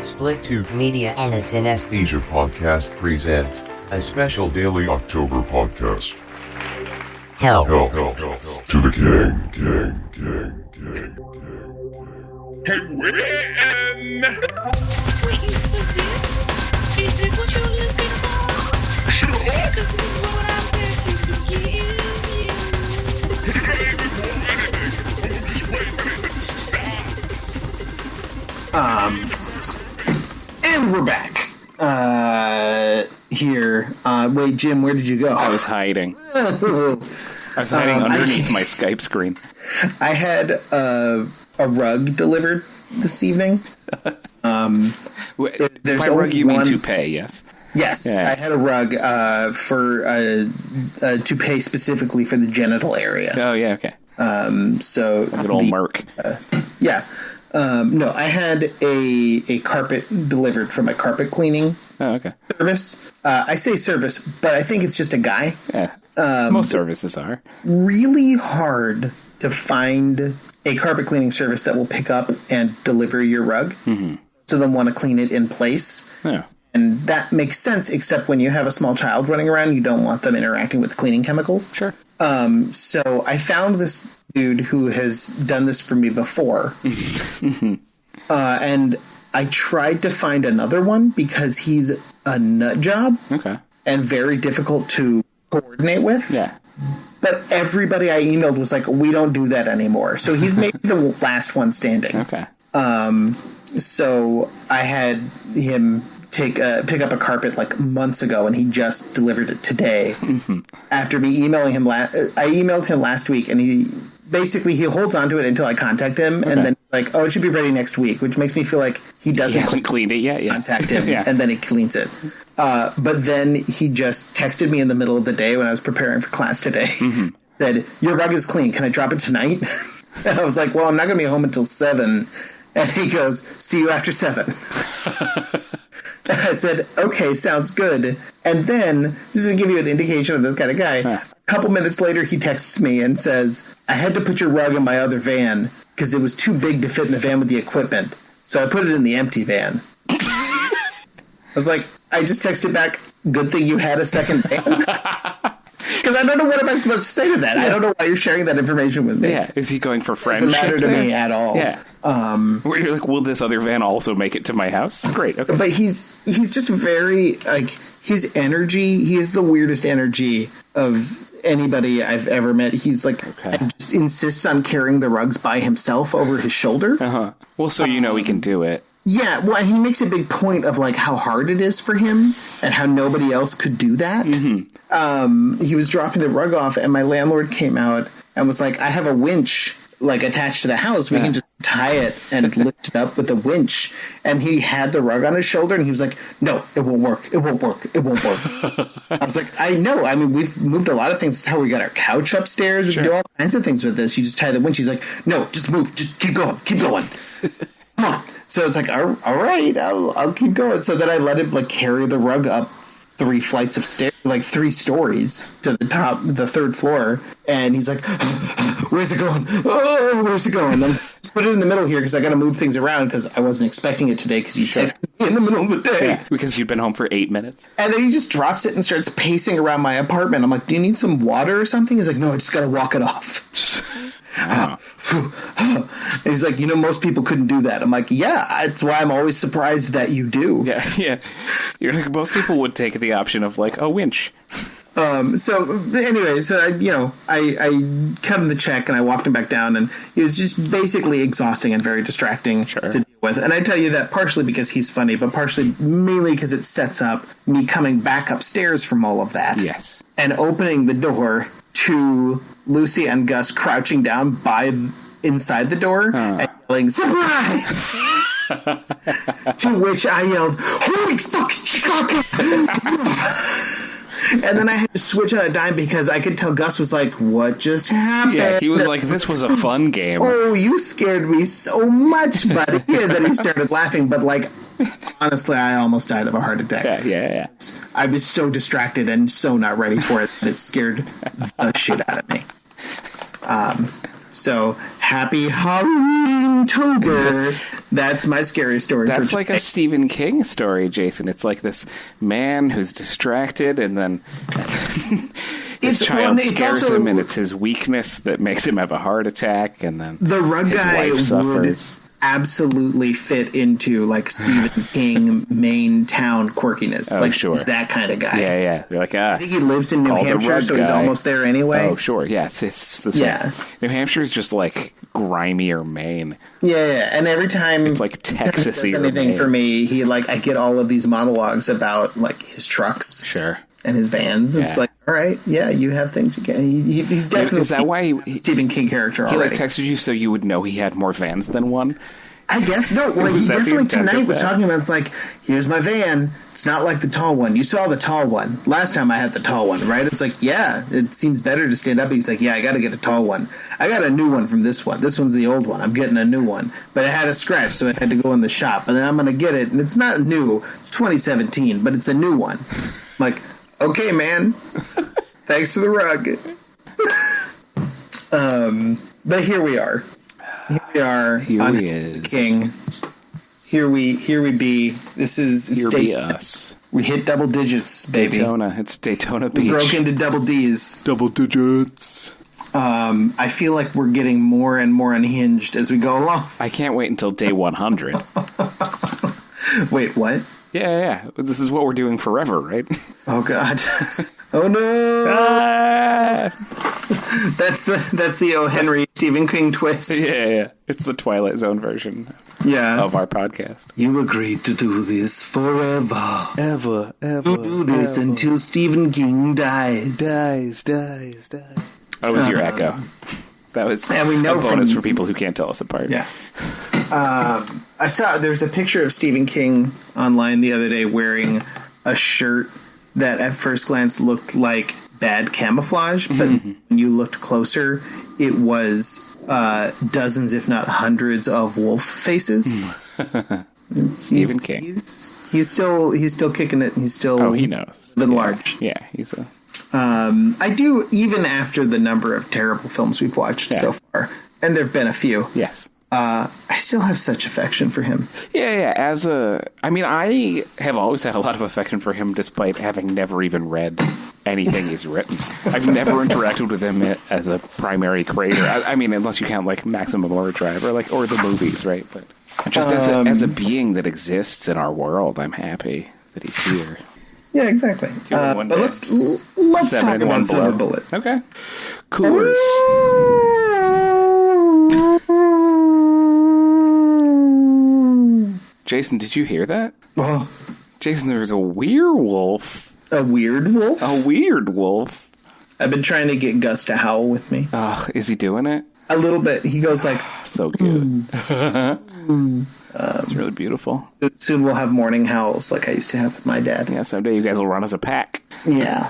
Split Tube Media and the Cinesthesia podcast present a special daily October podcast. Hell to the king. Hey, win! Waiting for this? Is this what you're looking for? Sure. Because this is what I'm here to give you. Hey, before anything, I'm just waiting for this to start. And we're back. Here. Wait, Jim, where did you go? I was hiding. I was hiding underneath my Skype screen. I had a rug delivered this evening. By rug, you mean toupee, yes? Yes, Yeah. I had a rug for toupee specifically for the genital area. Oh, yeah, okay. So A good old Merc. Yeah. No, I had a carpet delivered from a carpet cleaning Okay. service. I say service, but I think it's just a guy. Yeah. Most services are. Really hard to find a carpet cleaning service that will pick up and deliver your rug. Mm-hmm. So they want to clean it in place. Yeah. And that makes sense, except when you have a small child running around, you don't want them interacting with cleaning chemicals. Sure. So I found this dude who has done this for me before. And I tried to find another one because he's a nut job. Okay. And very difficult to coordinate with. Yeah. But everybody I emailed was like, we don't do that anymore. So he's maybe the last one standing. Okay. So I had him pick up a carpet like months ago, and he just delivered it today. After me emailing him, I emailed him last week, and he holds on to it until I contact him, and then he's like, "Oh, it should be ready next week," which makes me feel like he hasn't cleaned it yet. Yeah. Contact him, Yeah. and then he cleans it. But then he just texted me in the middle of the day when I was preparing for class today. Said, "Your rug is clean. Can I drop it tonight?" And I was like, "Well, I'm not going to be home until 7." And he goes, "See you after 7." I said, "Okay, sounds good." And then, just to give you an indication of this kind of guy, a couple minutes later, he texts me and says, "I had to put your rug in my other van because it was too big to fit in the van with the equipment. So I put it in the empty van." I was like, I just texted back, "Good thing you had a second van." Because I don't know what am I supposed to say to that. I don't know why you're sharing that information with me. Yeah. Is he going for friendship? Doesn't matter to me at all. Yeah. Where you're like, will this other van also make it to my house? Great. Okay. But he's just very, like, his energy, he has the weirdest energy of anybody I've ever met. He's like, just insists on carrying the rugs by himself over his shoulder. Well, so you know he can do it. Yeah, well, he makes a big point of, like, how hard it is for him and how nobody else could do that. He was dropping the rug off, and my landlord came out and was like, "I have a winch, like, attached to the house. We can just tie it and lift it up with a winch." And he had the rug on his shoulder, and he was like, "No, it won't work. It won't work. It won't work." I was like, "I know. I mean, we've moved a lot of things. That's how we got our couch upstairs. We can do all kinds of things with this. You just tie the winch." He's like, "No, just move. Just keep going. Keep going. Come on." So it's like, all right, I'll keep going. So then I let him, like, carry the rug up 3 flights of stairs, like 3 stories to the top, the 3rd floor. And he's like, "Where's it going? Oh, where's it going?" And put it in the middle here because I got to move things around because I wasn't expecting it today because you texted me in the middle of the day. Yeah, because you'd been home for 8 minutes. And then he just drops it and starts pacing around my apartment. I'm like, "Do you need some water or something?" He's like, "No, I just got to walk it off." Wow. And he's like, "Most people couldn't do that." I'm like, "Yeah, that's why I'm always surprised that you do." Yeah. You're like, most people would take the option of, like, a winch. So anyway, I cut him the check and I walked him back down, and he was just basically exhausting and very distracting to deal with. And I tell you that partially because he's funny, but mainly because it sets up me coming back upstairs from all of that. Yes. And opening the door to Lucy and Gus crouching down inside the door and yelling, "Surprise!" To which I yelled, "Holy fuck, Chicago!" And then I had to switch on a dime because I could tell Gus was like, "What just happened?" Yeah, he was like, "This was a fun game." "Oh, you scared me so much, buddy." And then he started laughing, but, like, Honestly, I almost died of a heart attack. Yeah. I was so distracted and so not ready for it that it scared the shit out of me. So, happy Halloween-tober. That's my scary story for today. That's like a Stephen King story, Jason. It's like this man who's distracted, and then his child scares him, and it's his weakness that makes him have a heart attack, and then the rug his guy wife suffers. Would absolutely fit into like Stephen King Maine town quirkiness. Oh, like sure. He's that kind of guy. Yeah. They're like, I think he lives in New Hampshire, so he's almost there anyway. Oh, sure. Yeah, it's the same. Yeah. New Hampshire's just like grimier Maine. Yeah. And every time it's like Texas he does anything for me, he I get all of these monologues about like his trucks. Sure. And his vans. Yeah. It's like, all right, yeah, you have things you can. He's definitely is that why Stephen King character already. He texted you so you would know he had more vans than one? I guess no. Well, he definitely tonight was talking about. It's like, here's my van. It's not like the tall one. You saw the tall one last time. I had the tall one, right? It's like, yeah, it seems better to stand up. He's like, yeah, I got to get a tall one. I got a new one from this one. This one's the old one. I'm getting a new one, but it had a scratch, so I had to go in the shop. And then I'm gonna get it, and it's not new. It's 2017, but it's a new one. I'm like, okay, man. Thanks for the rug. But here we are. Here we are. Here he is. King. Here we be. This is here be us. We hit double digits, baby. Daytona. It's Daytona Beach. We broke into double D's. Double digits. I feel like we're getting more and more unhinged as we go along. I can't wait until day 100. Wait, what? Yeah. This is what we're doing forever, right? Oh God. Oh no. That's the O. Henry Stephen King twist. Yeah. It's the Twilight Zone version. Yeah. Of our podcast. You agreed to do this forever. Ever. You do this until Stephen King dies. Dies. That was your echo. That was and we know a bonus for people who can't tell us apart. Yeah. I saw there's a picture of Stephen King online the other day wearing a shirt that at first glance looked like bad camouflage, but when you looked closer, it was dozens, if not hundreds, of wolf faces. Stephen King. He's still kicking it. He's still he knows. Living large. Yeah, he's a. I do, even after the number of terrible films we've watched so far, and there've been a few. Yes. I still have such affection for him. Yeah. I have always had a lot of affection for him, despite having never even read anything he's written. I've never interacted with him as a primary creator. I mean, unless you count like Maximum Overdrive or the movies, right? But just as a being that exists in our world, I'm happy that he's here. Yeah, exactly. But let's talk about Silver Bullet. Okay. Coolers. Jason, did you hear that? Well, Jason, there's a werewolf. A weird wolf? A weird wolf. I've been trying to get Gus to howl with me. Oh, is he doing it? A little bit. He goes like... So good. It's really beautiful. Soon we'll have morning howls like I used to have with my dad. Yeah, someday you guys will run as a pack. Yeah.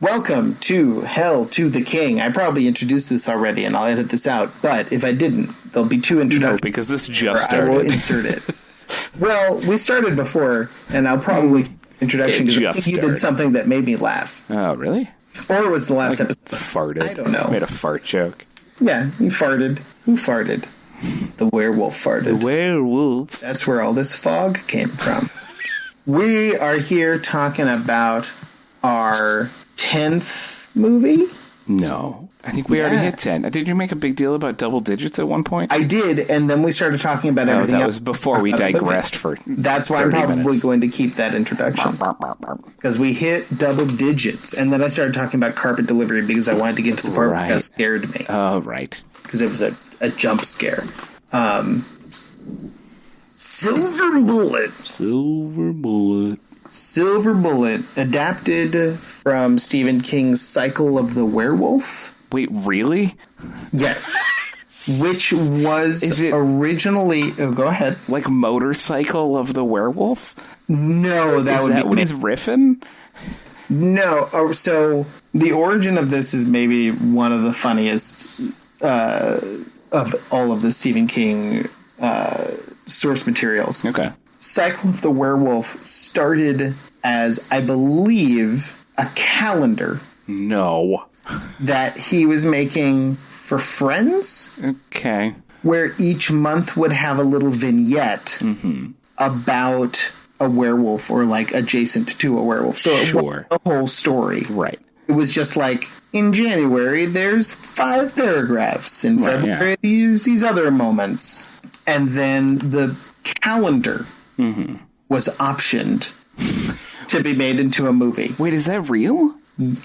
Welcome to Hell to the King. I probably introduced this already, and I'll edit this out. But if I didn't, there'll be two introductions. No, because this just started. I will insert it. Well, we started before, and I'll probably introduction because I think you did something that made me laugh. Oh, really? Or it was the last episode. Farted. I don't know. Made a fart joke. Yeah, you farted. Who farted? The werewolf farted. The werewolf. That's where all this fog came from. We are here talking about our 10th movie? No. I think we already hit 10. Did you make a big deal about double digits at one point? I did, and then we started talking about everything else. That was before we digressed for That's why I'm probably going to keep that introduction. Because we hit double digits, and then I started talking about carpet delivery because I wanted to get to the part where that scared me. Oh, right. Because it was a jump scare. Silver Bullet. Silver Bullet, adapted from Stephen King's Cycle of the Werewolf. Wait, really? Yes. Which was originally... Oh, go ahead. Like Motorcycle of the Werewolf? No, that would be... Is that what he's riffing? No. Oh, so the origin of this is maybe one of the funniest of all of the Stephen King source materials. Okay. Cycle of the Werewolf started as, I believe, a calendar No. that he was making for friends, Okay. where each month would have a little vignette about a werewolf or like adjacent to a werewolf. So it Sure. wasn't the whole story. Right. It was just like, in January, there's 5 paragraphs. In Right, February, these other moments. And then the calendar was optioned to be made into a movie. Wait, is that real?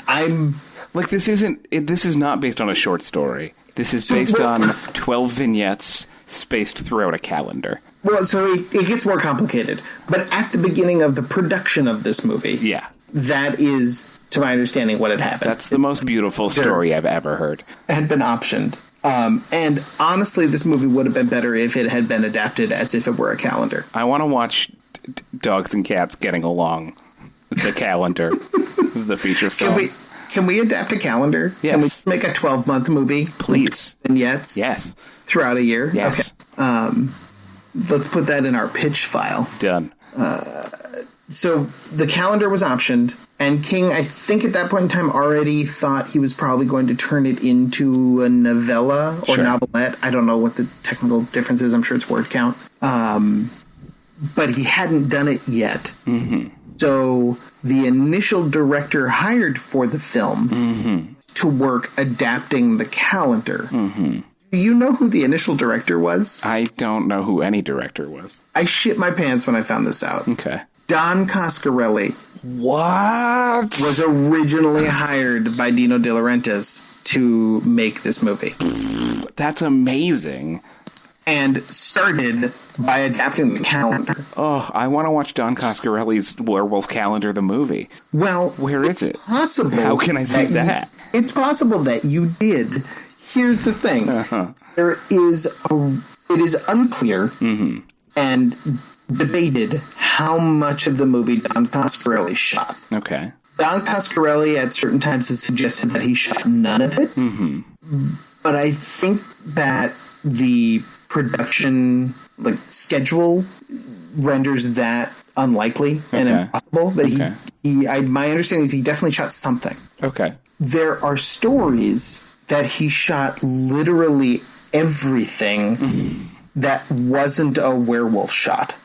I'm... Like, this is not based on a short story. This is based on 12 vignettes spaced throughout a calendar. Well, so it gets more complicated. But at the beginning of the production of this movie, Yeah. that is, to my understanding, what had happened. That's the most beautiful story I've ever heard. It had been optioned. And honestly, this movie would have been better if it had been adapted as if it were a calendar. I want to watch dogs and cats getting along. The calendar. The feature film. Can we adapt a calendar? Yes. Can we make a 12-month movie? Please. Vignettes? Yes. Throughout a year? Yes. Okay. Let's put that in our pitch file. Done. So the calendar was optioned, and King, I think at that point in time, already thought he was probably going to turn it into a novella or Sure. novelette. I don't know what the technical difference is. I'm sure it's word count. But he hadn't done it yet. Mm-hmm. So the initial director hired for the film to work adapting the calendar. Mm-hmm. Do you know who the initial director was? I don't know who any director was. I shit my pants when I found this out. Okay. Don Coscarelli What? was originally hired by Dino De Laurentiis to make this movie. That's amazing. And started by adapting the calendar. Oh, I want to watch Don Coscarelli's Werewolf Calendar, the movie. Well, Where is it? possible. How can I see that? It's possible that you did. Here's the thing. There is it is unclear and debated how much of the movie Don Coscarelli shot. Okay. Don Coscarelli at certain times has suggested that he shot none of it. But I think that the production schedule renders that unlikely and impossible. But my understanding is he definitely shot something. Okay. There are stories that he shot literally everything that wasn't a werewolf shot.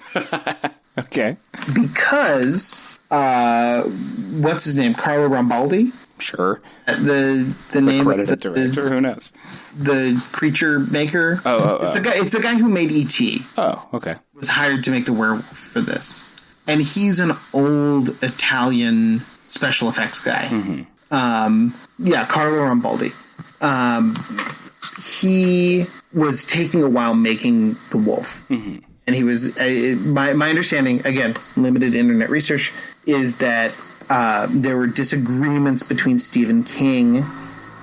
Okay. Because what's his name? Carlo Rambaldi? Sure. The name Credited of director, who knows? the creature maker. Oh. It's the guy who made E.T. Oh, okay. Was hired to make the werewolf for this. And he's an old Italian special effects guy. Carlo Rambaldi. He was taking a while making the wolf. And he was, my understanding, again, limited internet research, is that there were disagreements between Stephen King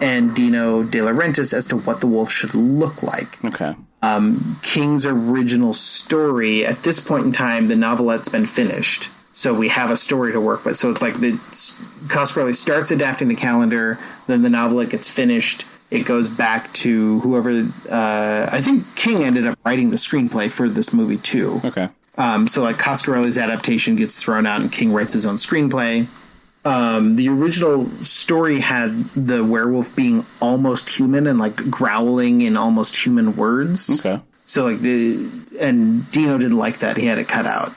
and Dino De Laurentiis as to what the wolf should look like. Okay. King's original story, at this point in time, the novelette's been finished. So we have a story to work with. So it's like Coscarelli starts adapting the calendar, then the novelette gets finished. It goes back to whoever... I think King ended up writing the screenplay for this movie, too. Okay. So Coscarelli's adaptation gets thrown out and King writes his own screenplay. The original story had the werewolf being almost human and growling in almost human words. Okay. So and Dino didn't like that. He had it cut out.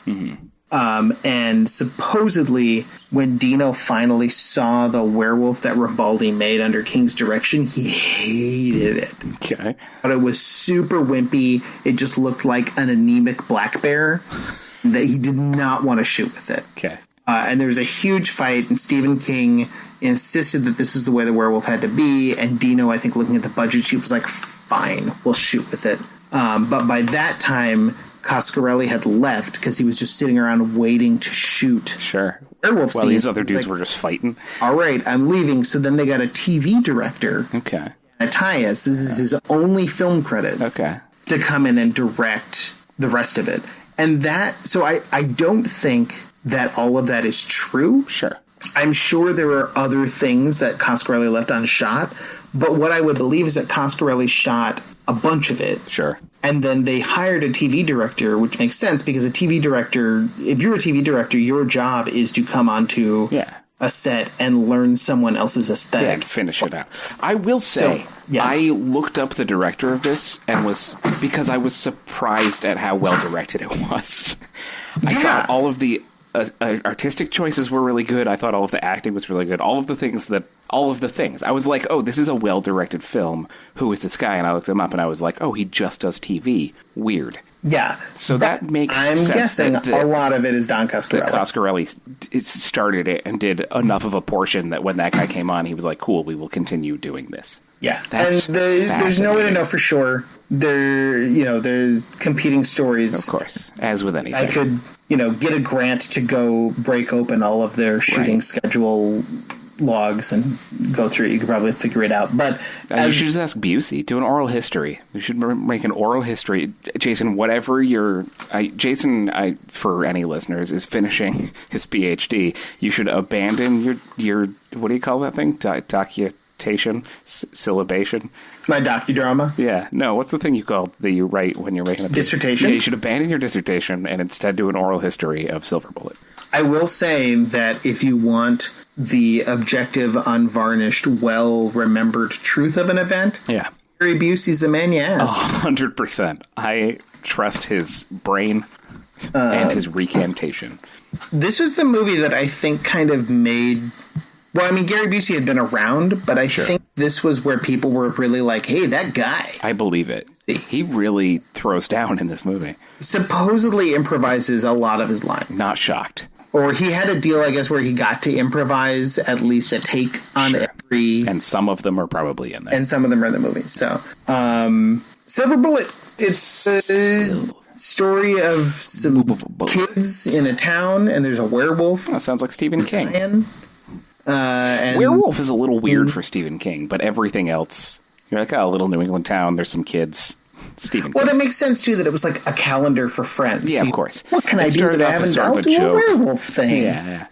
And supposedly when Dino finally saw the werewolf that Rambaldi made under King's direction, he hated it. Okay. But it was super wimpy. It just looked like an anemic black bear that he did not want to shoot with it. Okay. And there was a huge fight, and Stephen King insisted that this is the way the werewolf had to be, and Dino, I think, looking at the budget sheet, was like, fine, we'll shoot with it. But by that time, Coscarelli had left because he was just sitting around waiting to shoot. Sure. Werewolf While scene. these other dudes were just fighting. All right, I'm leaving. So then they got a TV director, Okay. Dan Attias. This is his only film credit. Okay. To come in and direct the rest of it. And so I don't think that all of that is true. Sure. I'm sure there are other things that Coscarelli left unshot, but what I would believe is that Coscarelli shot a bunch of it. Sure. And then they hired a TV director, which makes sense because a TV director, if you're a TV director, your job is to come onto a set and learn someone else's aesthetic. And finish it out. I will say, I looked up the director of this and because I was surprised at how well directed it was. I thought all of the artistic choices were really good. I thought all of the acting was really good. All of the things. I was like, oh, this is a well-directed film. Who is this guy? And I looked him up and I was like, oh, he just does TV. Weird. Yeah. So that makes sense. I'm guessing a lot of it is Don Coscarelli. Coscarelli started it and did enough of a portion that when that guy came on, he was like, cool, we will continue doing this. Yeah. There's no way to know for sure. There's competing stories. Of course. As with anything. I could, get a grant to go break open all of their shooting schedule logs and go through it. You could probably figure it out. But you should just ask Busey. Do an oral history. You should make an oral history. Jason, whatever Jason, for any listeners, is finishing his PhD. You should abandon your what do you call that thing? Documentation? Syllabation? My docudrama? Yeah. No, what's the thing that you write when you're making a dissertation? Yeah, you should abandon your dissertation and instead do an oral history of Silver Bullet. I will say that if you want the objective, unvarnished, well-remembered truth of an event, Gary Busey's the man you ask. 100%. I trust his brain and his recantation. This was the movie that I think kind of made... Well, I mean, Gary Busey had been around, but I think this was where people were really like, hey, that guy. I believe it. He really throws down in this movie. Supposedly improvises a lot of his lines. Not shocked. Or he had a deal, I guess, where he got to improvise at least a take on every... And some of them are probably in there. And some of them are in the movie. So, Silver Bullet, it's a story of some kids in a town, and there's a werewolf. That sounds like Stephen King. And Werewolf is a little weird for Stephen King, but everything else, you're like, oh, a little New England town, there's some kids. Stephen King. Well, it makes sense, too, that it was like a calendar for friends. Yeah, of course. What can I do that I haven't? I'll do a werewolf thing. Yeah.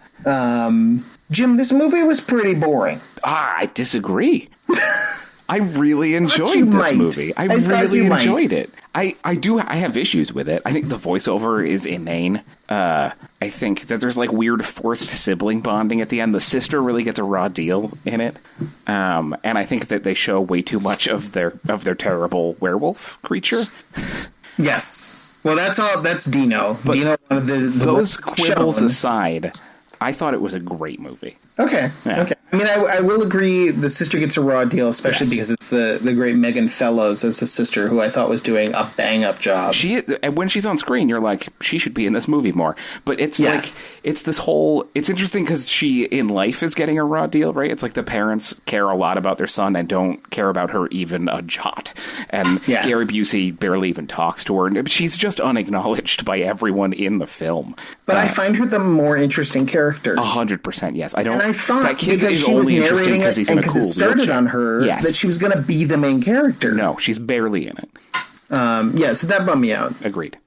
Jim, this movie was pretty boring. I disagree. I really enjoyed this movie. I really enjoyed it. I have issues with it. I think the voiceover is inane. I think that there's like weird forced sibling bonding at the end. The sister really gets a raw deal in it. And I think that they show way too much of their terrible werewolf creature. Yes. Well, that's Dino. But Dino, those quibbles aside, I thought it was a great movie. Okay. Yeah. Okay. I mean, I will agree the sister gets a raw deal, especially because it's the great Megan Fellows as the sister, who I thought was doing a bang-up job. When she's on screen, you're like, she should be in this movie more. But it's like, it's this whole... It's interesting because she, in life, is getting a raw deal, right? It's like the parents care a lot about their son and don't care about her even a jot. And Gary Busey barely even talks to her. And she's just unacknowledged by everyone in the film. But I find her the more interesting character. 100%, yes. And I thought, because she was narrating it, and because it started on her, that she was going to be the main character. No, she's barely in it. So that bummed me out. Agreed.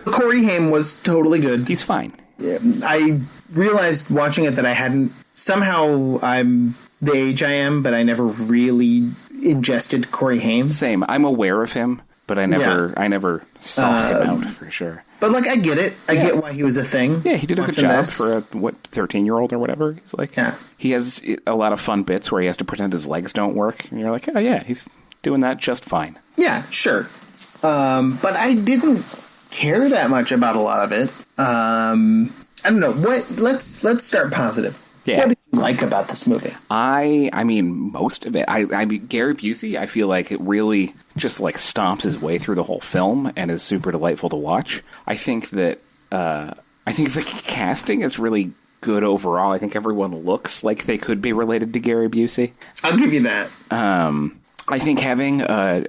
Corey Haim was totally good. He's fine. I realized watching it that I hadn't... Somehow I'm the age I am, but I never really ingested Corey Haim. Same. I'm aware of him, but I never sought him out for sure. But, like, I get it. I get why he was a thing. Yeah, he did a good job for a, 13-year-old or whatever. He's like, he has a lot of fun bits where he has to pretend his legs don't work. And you're like, oh, yeah, he's doing that just fine. Yeah, sure. But I didn't care that much about a lot of it. I don't know. Let's start positive. Yeah. What did you like about this movie? I mean, most of it. I mean, Gary Busey, I feel like it really just like stomps his way through the whole film and is super delightful to watch. I think that the casting is really good overall. I think everyone looks like they could be related to Gary Busey. I'll give you that. I think having a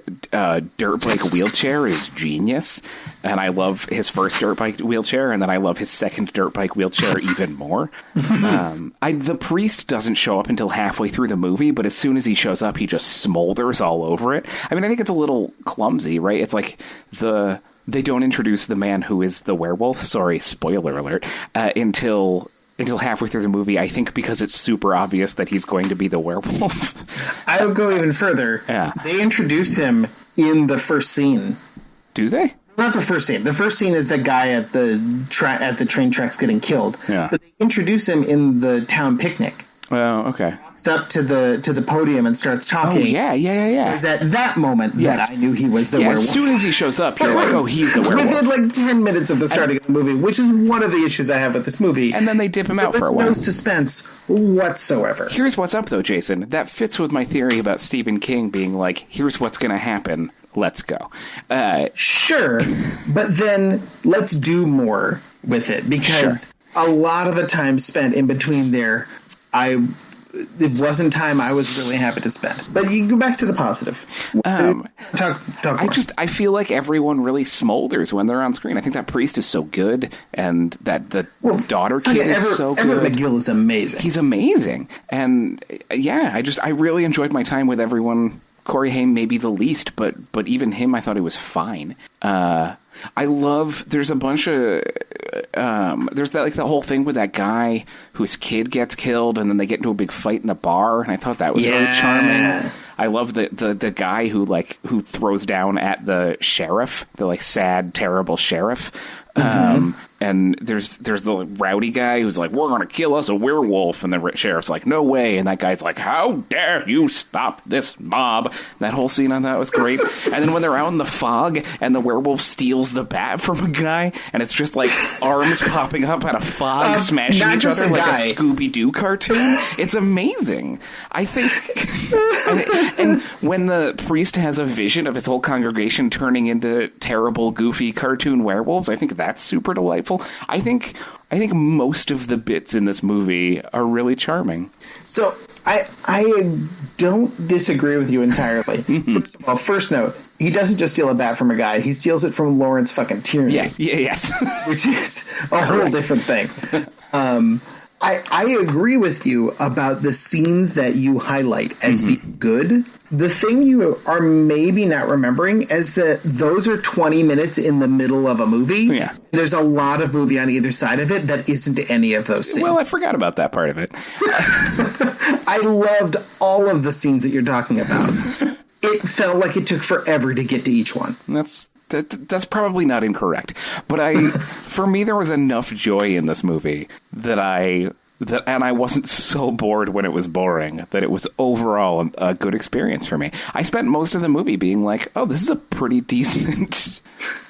dirt bike wheelchair is genius, and I love his first dirt bike wheelchair, and then I love his second dirt bike wheelchair even more. The priest doesn't show up until halfway through the movie, but as soon as he shows up, he just smolders all over it. I mean, I think it's a little clumsy, right? It's like they don't introduce the man who is the werewolf. Sorry, spoiler alert. Until halfway through the movie, I think because it's super obvious that he's going to be the werewolf. I would go even further. Yeah. They introduce him in the first scene. Do they? Not the first scene. The first scene is the guy at the train tracks getting killed. Yeah. But they introduce him in the town picnic. Oh, okay. Walks up to the podium and starts talking. Oh, yeah. It was at that moment that I knew he was the werewolf. As soon as he shows up, you're like, oh, he's the werewolf. Within like 10 minutes of the starting of the movie, which is one of the issues I have with this movie. And then they dip him out for a while. No suspense whatsoever. Here's what's up, though, Jason. That fits with my theory about Stephen King being like, here's what's going to happen. Let's go. Sure, but then let's do more with it, because a lot of the time spent in between there, it wasn't time I was really happy to spend. But you can go back to the positive. Talk more. I feel like everyone really smolders when they're on screen. I think that priest is so good, and that the daughter kid is so good. Everett McGill is amazing. He's amazing, and I really enjoyed my time with everyone. Corey Haim maybe the least, but even him, I thought he was fine. There's a bunch of, there's that, like, the whole thing with that guy whose kid gets killed and then they get into a big fight in the bar, and I thought that was really charming. I love the guy who throws down at the sheriff, the like sad, terrible sheriff. And there's the rowdy guy who's like, we're going to kill us a werewolf. And the sheriff's like, no way. And that guy's like, how dare you stop this mob? That whole scene I thought was great. And then when they're out in the fog and the werewolf steals the bat from a guy, and it's just like arms popping up out of fog, smashing each other like a Scooby-Doo cartoon. It's amazing. I think... and when the priest has a vision of his whole congregation turning into terrible, goofy cartoon werewolves, I think that's super delightful. I think most of the bits in this movie are really charming. So I don't disagree with you entirely. First of all, first note, he doesn't just steal a bat from a guy; he steals it from Lawrence fucking Tierney. Yes, which is a whole different thing. I agree with you about the scenes that you highlight as being good. The thing you are maybe not remembering is that those are 20 minutes in the middle of a movie. Yeah. There's a lot of movie on either side of it that isn't any of those scenes. Well, I forgot about that part of it. I loved all of the scenes that you're talking about. It felt like it took forever to get to each one. That's probably not incorrect, but for me, there was enough joy in this movie and I wasn't so bored when it was boring, that it was overall a good experience for me. I spent most of the movie being like, oh, this is a pretty decent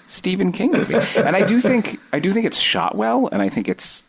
Stephen King movie. And I do think it's shot well, and I think it's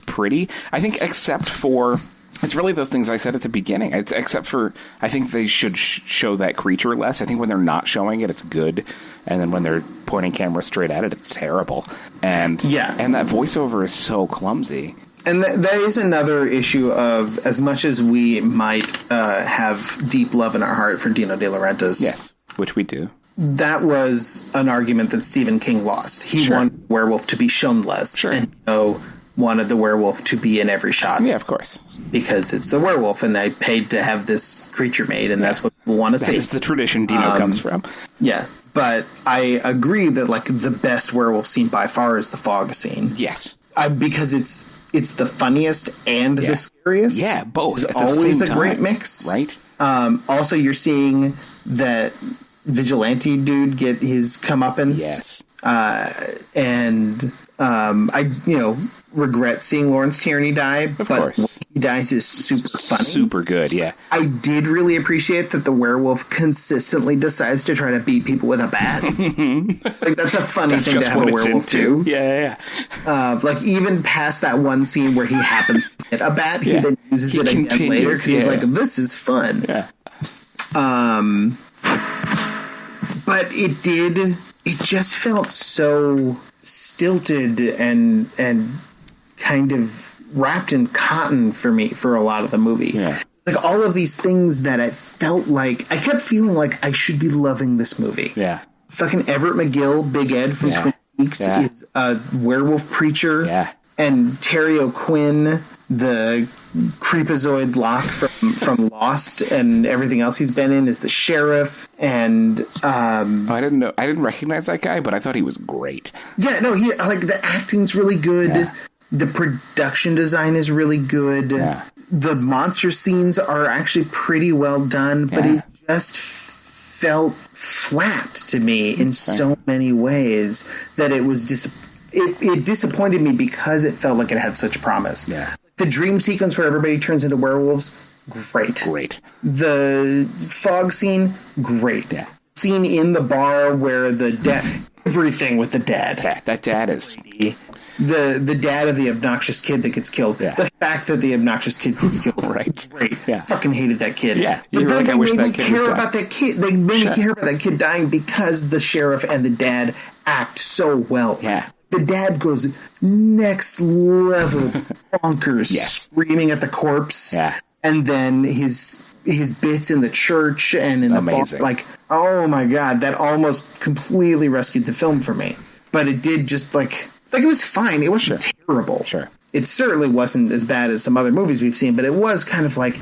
pretty. I think except for, it's really those things I said at the beginning. Except for, I think they should show that creature less. I think when they're not showing it, it's good. And then when they're pointing camera straight at it, it's terrible. And that voiceover is so clumsy. And that is another issue of, as much as we might have deep love in our heart for Dino De Laurentiis. Yes, which we do. That was an argument that Stephen King lost. He wanted Werewolf to be shown less. And Dino wanted the werewolf to be in every shot. Yeah, of course. Because it's the werewolf, and I paid to have this creature made, and that's what people want to see. That is the tradition Dino comes from. Yeah, but I agree that like the best werewolf scene by far is the fog scene. Yes. Because it's the funniest and the scariest. Yeah, both. It's always a great mix. Right. Also, you're seeing that vigilante dude get his comeuppance. Yes. And I regret seeing Lawrence Tierney die, of but course. when he dies is super funny. Super good, yeah. I did really appreciate that the werewolf consistently decides to try to beat people with a bat. Like, that's a funny thing to have a werewolf do. Yeah. Like, even past that one scene where he happens to get a bat, he then uses it again later because he's like, this is fun. Yeah. But it just felt so stilted and kind of wrapped in cotton for me for a lot of the movie. Yeah. Like all of these things that I felt like I kept feeling like I should be loving this movie. Yeah. Fucking Everett McGill, Big Ed from Twin Peaks is a werewolf preacher. Yeah. And Terry O'Quinn, the creepazoid Locke from Lost and everything else he's been in, is the sheriff. And I didn't recognize that guy, but I thought he was great. Yeah, no, he like the acting's really good. Yeah. The production design is really good. Yeah. The monster scenes are actually pretty well done, but it just felt flat to me in so many ways that it was it disappointed me because it felt like it had such promise. Yeah. The dream sequence where everybody turns into werewolves, great. The fog scene, great. Yeah. Scene in the bar where the dad, everything with the dad. Yeah, that dad is... The dad of the obnoxious kid that gets killed. Yeah. The fact that the obnoxious kid gets killed. Right. Great. Yeah. Fucking hated that kid. Yeah. But then they made me care dying. about that kid. They made me care about that kid dying because the sheriff and the dad act so well. Yeah. The dad goes next level bonkers, screaming at the corpse. Yeah. And then his bits in the church and in the bar. Like, oh my God, that almost completely rescued the film for me. But it did just like it was fine. It wasn't terrible. Sure. It certainly wasn't as bad as some other movies we've seen, but it was kind of like,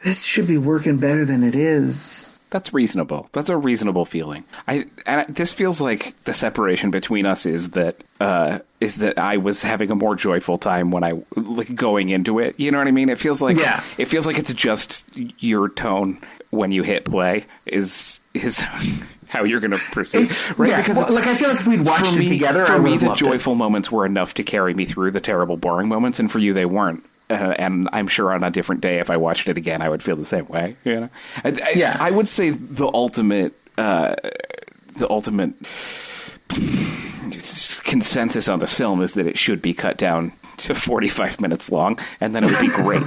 this should be working better than it is. That's reasonable. That's a reasonable feeling. This feels like the separation between us is that I was having a more joyful time when I going into it. You know what I mean? It feels like it's just your tone when you hit play is how you're going to proceed, right? Yeah, because I feel like if we'd watched it together, for I me, would the have joyful moments were enough to carry me through the terrible, boring moments, and for you, they weren't. And I'm sure on a different day, if I watched it again, I would feel the same way. You know, I would say the ultimate consensus on this film is that it should be cut down to 45 minutes long, and then it would be great.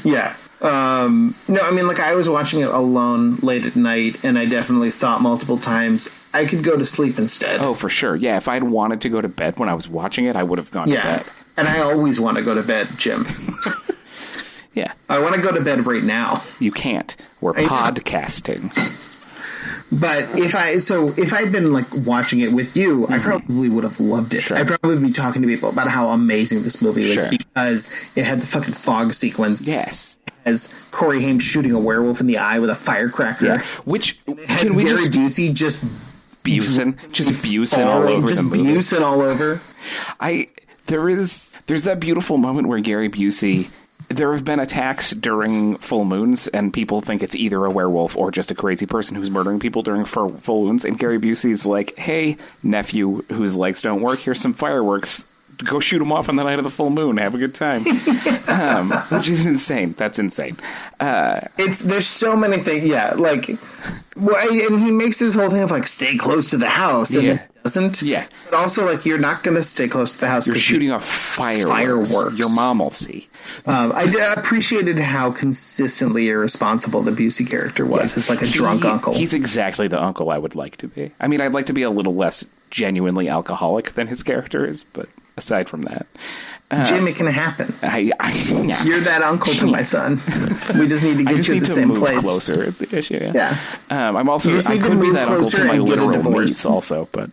Yeah. No, I mean, I was watching it alone late at night, and I definitely thought multiple times I could go to sleep instead. Oh, for sure. Yeah, if I'd wanted to go to bed when I was watching it, I would have gone to bed. And I always want to go to bed, Jim. Yeah. I want to go to bed right now. You can't. We're podcasting. But if I'd been watching it with you, I probably would have loved it. Sure. I'd probably be talking to people about how amazing this movie is because it had the fucking fog sequence. Yes. As Corey Haim shooting a werewolf in the eye with a firecracker. Yeah. Which can we Gary Busey just Busey all over the movie. Busey all over. There's that beautiful moment where Gary Busey. There have been attacks during full moons, and people think it's either a werewolf or just a crazy person who's murdering people during full moons. And Gary Busey's like, "Hey, nephew, whose legs don't work, here's some fireworks. Go shoot them off on the night of the full moon. Have a good time." Which is insane. That's insane. There's so many things. Yeah, and he makes this whole thing of stay close to the house, and it doesn't. Yeah, but also you're not going to stay close to the house. You're shooting off fireworks. Your mom will see. I appreciated how consistently irresponsible the Busey character was. It's like a drunk uncle. He's exactly the uncle I would like to be. I mean, I'd like to be a little less genuinely alcoholic than his character is, but aside from that... Jim, it can happen. Yeah. You're that uncle to my son. We just need to get you at the same place. Closer is the issue. Yeah. I'm also. I could be that uncle to my literal niece, also, but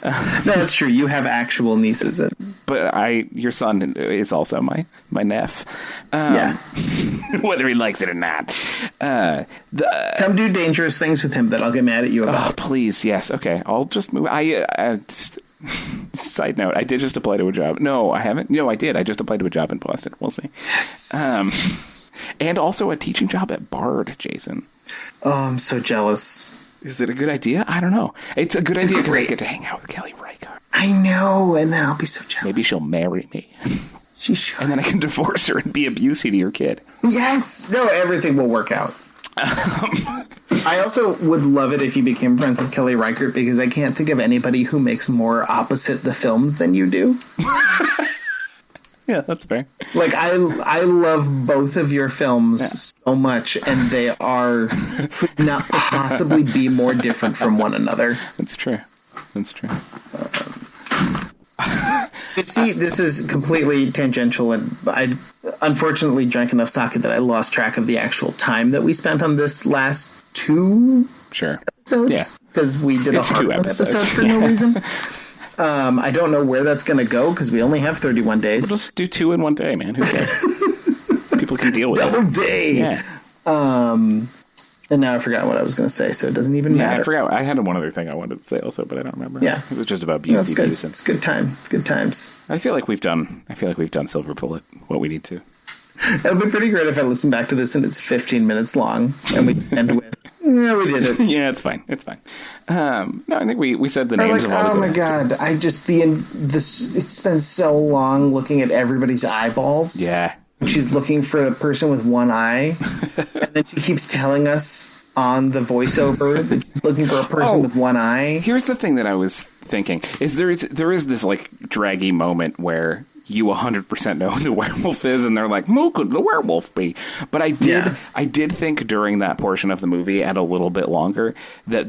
no, that's true. You have actual nieces, but your son is also my nephew. Yeah. Whether he likes it or not. Come do dangerous things with him that I'll get mad at you about. Oh, please, yes. Okay, I'll just move. Side note, I did just apply to a job. No, I haven't. No, I did. I just applied to a job in Boston. We'll see. Yes. And also a teaching job at Bard, Jason. Oh, I'm so jealous. Is it a good idea? I don't know. It's a good idea because I get to hang out with Kelly Reichardt. I know, and then I'll be so jealous. Maybe she'll marry me. She should. And then I can divorce her and be a Busey to your kid. Yes! No, everything will work out. I also would love it if you became friends with Kelly Reichardt because I can't think of anybody who makes more opposite the films than you do. Yeah, that's fair. I love both of your films so much, and they could not possibly be more different from one another. That's true. You see, this is completely tangential, and I unfortunately drank enough sake that I lost track of the actual time that we spent on this last two episodes. Because we did a Hartman episode for no reason. I don't know where that's going to go because we only have 31 days. We'll just do 2 in one day, man. Who cares? People can deal with it. Double day! Yeah. And now I forgot what I was going to say, so it doesn't even matter. I forgot. I had one other thing I wanted to say also, but I don't remember. Yeah. It was just about Busey. It's good. It's good time. Good times. I feel like we've done Silver Bullet what we need to. It would be pretty great if I listened back to this and it's 15 minutes long and we end with Yeah, we did it. Yeah, it's fine. It's fine. No, I think we said the Or names like, of all oh the my characters. god, I just it's been so long looking at everybody's eyeballs. Yeah. She's looking for the person with one eye, and then she keeps telling us on the voiceover that she's looking for a person with one eye. Here's the thing that I was thinking is there is this like draggy moment where you 100% know who the werewolf is, and they're like, "Who could the werewolf be?" But I did think during that portion of the movie, and a little bit longer, that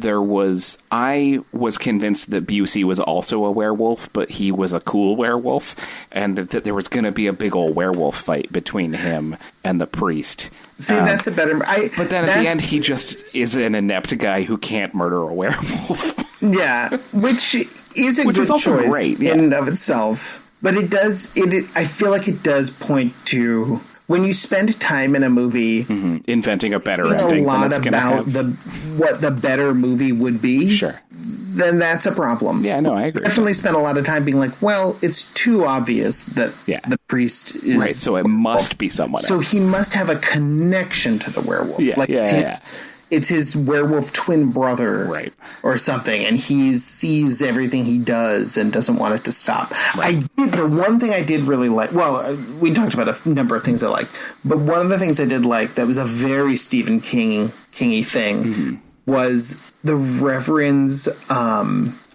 I was convinced that Busey was also a werewolf, but he was a cool werewolf, and that there was going to be a big old werewolf fight between him and the priest. See, that's a better. But then at the end, he just is an inept guy who can't murder a werewolf. Yeah, which is a Which good is also choice great, yeah. in and of itself. But it does. I feel like it does point to when you spend time in a movie Inventing a better thinking ending a lot than it's going to about have. what the better movie would be. Sure. Then that's a problem. Yeah, no, I agree. Definitely spent a lot of time being like, well, it's too obvious that Yeah. the priest is Right, so it must be someone So else. he must have a connection to the werewolf. Yeah, like yeah. it's his werewolf twin brother, Right. or something, and he sees everything he does and doesn't want it to stop. The one thing I did really like, well, we talked about a number of things I liked, but one of the things I did like that was a very Stephen King-y thing was the Reverend's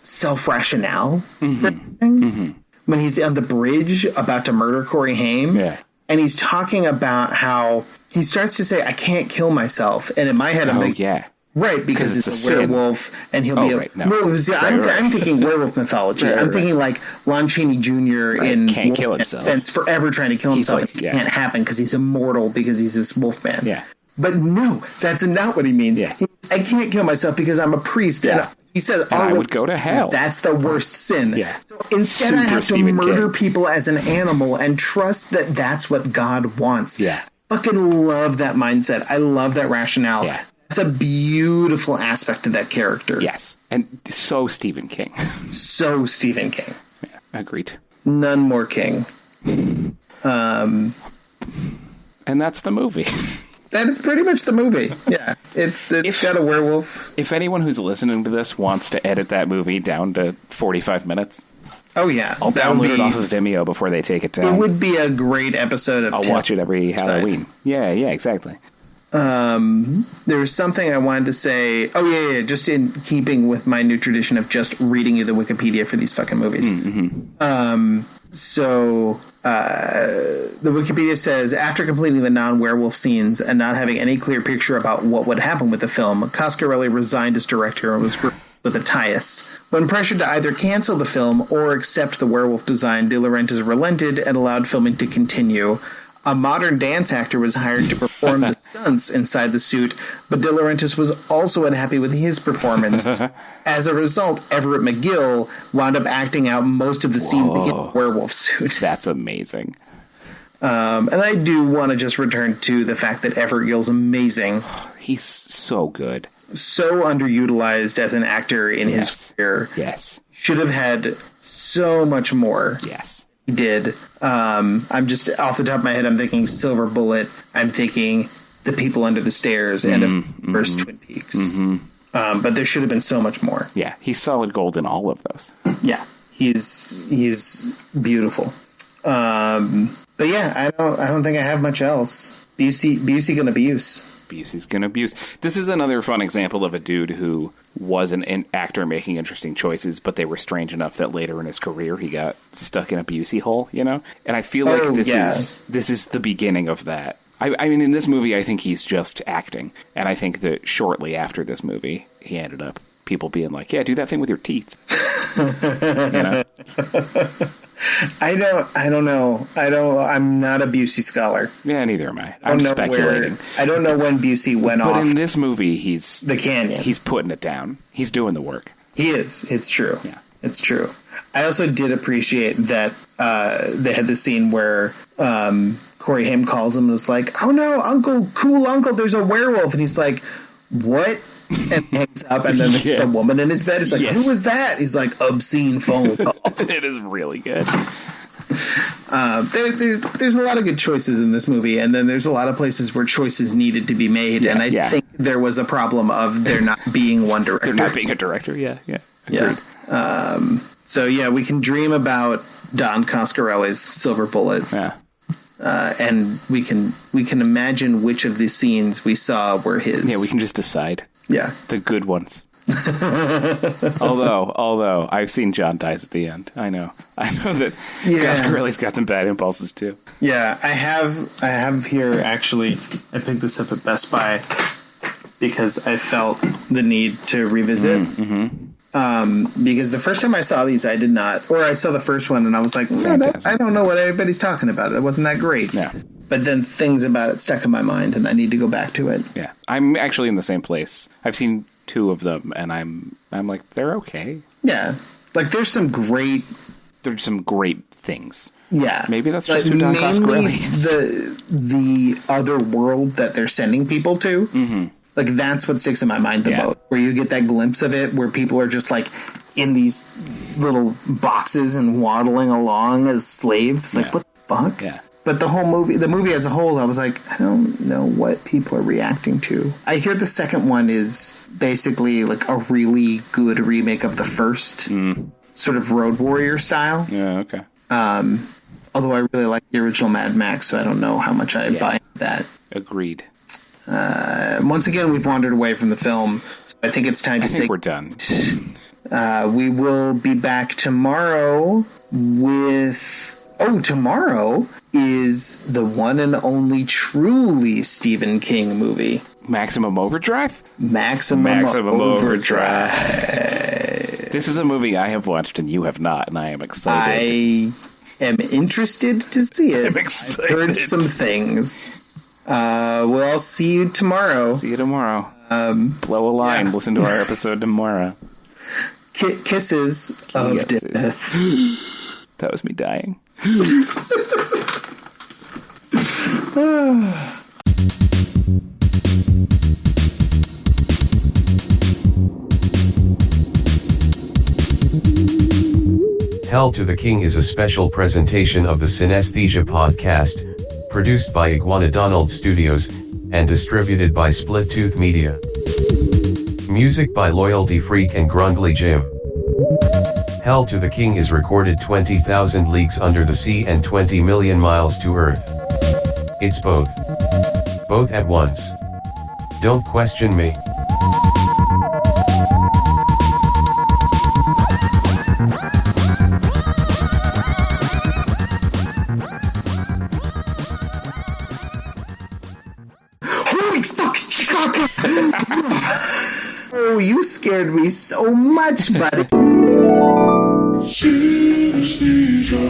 self-rationale for everything. When he's on the bridge about to murder Corey Haim, Yeah. and he's talking about how he starts to say, I can't kill myself. And in my head, I'm Oh, thinking, yeah. right, because it's it's a a sin. werewolf, and he'll Oh, be a... right, no. No, see, I'm thinking werewolf mythology. I'm thinking like Lon Chaney Jr. in Can't kill Wolfman himself. Spends forever trying to kill himself. like, It yeah. can't happen because he's immortal because he's this wolfman. Yeah. But no, that's not what he means. Yeah. I can't kill myself because I'm a priest. Yeah. And he says, And I would go to hell. That's the worst sin. Yeah. So instead, I Super have to Stephen murder King. people as an animal and trust that that's what God wants. Yeah. Fucking love that mindset. I love that rationale. Yeah. That's a beautiful aspect of that character. Yes. And so Stephen King. So Stephen King. Agreed. None more King. And that's the movie. That is pretty much the movie. Yeah. It's got a werewolf. If anyone who's listening to this wants to edit that movie down to 45 minutes, Oh, yeah. I'll That would download it be- off of Vimeo before they take it down. It would be a great episode of I'll Tim watch it every Side. Halloween. Yeah, exactly. There was something I wanted to say. Oh, yeah. Just in keeping with my new tradition of just reading you the Wikipedia for these fucking movies. So the Wikipedia says, after completing the non-werewolf scenes and not having any clear picture about what would happen with the film, Coscarelli resigned as director and was with Attias. When pressured to either cancel the film or accept the werewolf design, De Laurentiis relented and allowed filming to continue. A modern dance actor was hired to perform the stunts inside the suit, but De Laurentiis was also unhappy with his performance. As a result, Everett McGill wound up acting out most of the scene in the werewolf suit. That's amazing. And I do want to just return to the fact that Everett Gill's amazing. He's so good. So underutilized as an actor in his career. Yes. Should have had so much more. Yes. He did. I'm just off the top of my head, I'm thinking Silver Bullet. I'm thinking The People Under the Stairs and of course Twin Peaks. But there should have been so much more. Yeah, he's solid gold in all of those. Yeah, he's beautiful. But yeah, I don't think I have much else. Busey gonna abuse. Busey's gonna abuse. This is another fun example of a dude who was an actor making interesting choices, but they were strange enough that later in his career he got stuck in a Busey hole, you know? And I feel like this is the beginning of that. I mean, in this movie, I think he's just acting. And I think that shortly after this movie, he ended up people being like, yeah, do that thing with your teeth. You know? I don't know. I'm not a Busey scholar. Yeah, neither am I. I'm speculating. I don't know when Busey went But off in this movie, he's the canyon. He's putting it down. He's doing the work. He is. It's true. Yeah. It's true. I also did appreciate that they had the scene where Corey Haim calls him and is like, "Oh no, cool uncle, there's a werewolf," and he's like, "What?" And hangs up, and then there's a woman in his bed. He's like, "Who was that?" He's like, "Obscene phone call." It is really good. There's a lot of good choices in this movie, and then there's a lot of places where choices needed to be made, and I think there was a problem of there not being one director. There not being a director, yeah. Yeah. So yeah, we can dream about Don Coscarelli's Silver Bullet. Yeah. And we can imagine which of the scenes we saw were his. Yeah, we can just decide. Yeah. The good ones. although I've seen John dies at the end. I know that Coscarelli's got some bad impulses too. Yeah, I have here actually. I picked this up at Best Buy because I felt the need to revisit. Because the first time I saw these, I did not, or I saw the first one and I was like, I don't know what everybody's talking about. It wasn't that great. Yeah. But then things about it stuck in my mind and I need to go back to it. Yeah. I'm actually in the same place. I've seen 2 of them and I'm like, they're okay. Yeah. Like there's some great things. Yeah. Maybe that's just who Don Coscarelli is. The other world that they're sending people to. Mm-hmm. Like, that's what sticks in my mind the most. Where you get that glimpse of it, where people are just, like, in these little boxes and waddling along as slaves. It's like, what the fuck? Yeah. But the movie as a whole, I was like, I don't know what people are reacting to. I hear the second one is basically, like, a really good remake of the first. Sort of Road Warrior style. Yeah, okay. Although I really like the original Mad Max, so I don't know how much I buy that. Agreed. Once again, we've wandered away from the film, so I think it's time to say we're done. We will be back tomorrow with... tomorrow is the one and only truly Stephen King movie. Maximum Overdrive? Maximum Overdrive. This is a movie I have watched and you have not, and I am excited. I am interested to see it. I'm excited. I've heard some things. We'll see you tomorrow. See you tomorrow. Blow a line. Listen to our episode tomorrow. Kisses of death. That was me dying. Hell to the King is a special presentation of the Cinesthesia podcast, produced by Iguana Donald Studios, and distributed by Split Tooth Media. Music by Loyalty Freak and Grungly Jim. Hell to the King is recorded 20,000 leagues under the sea and 20 million miles to Earth. It's both. Both at once. Don't question me. Holy fuck, Chicago! Oh, you scared me so much, buddy. Cinesthesia.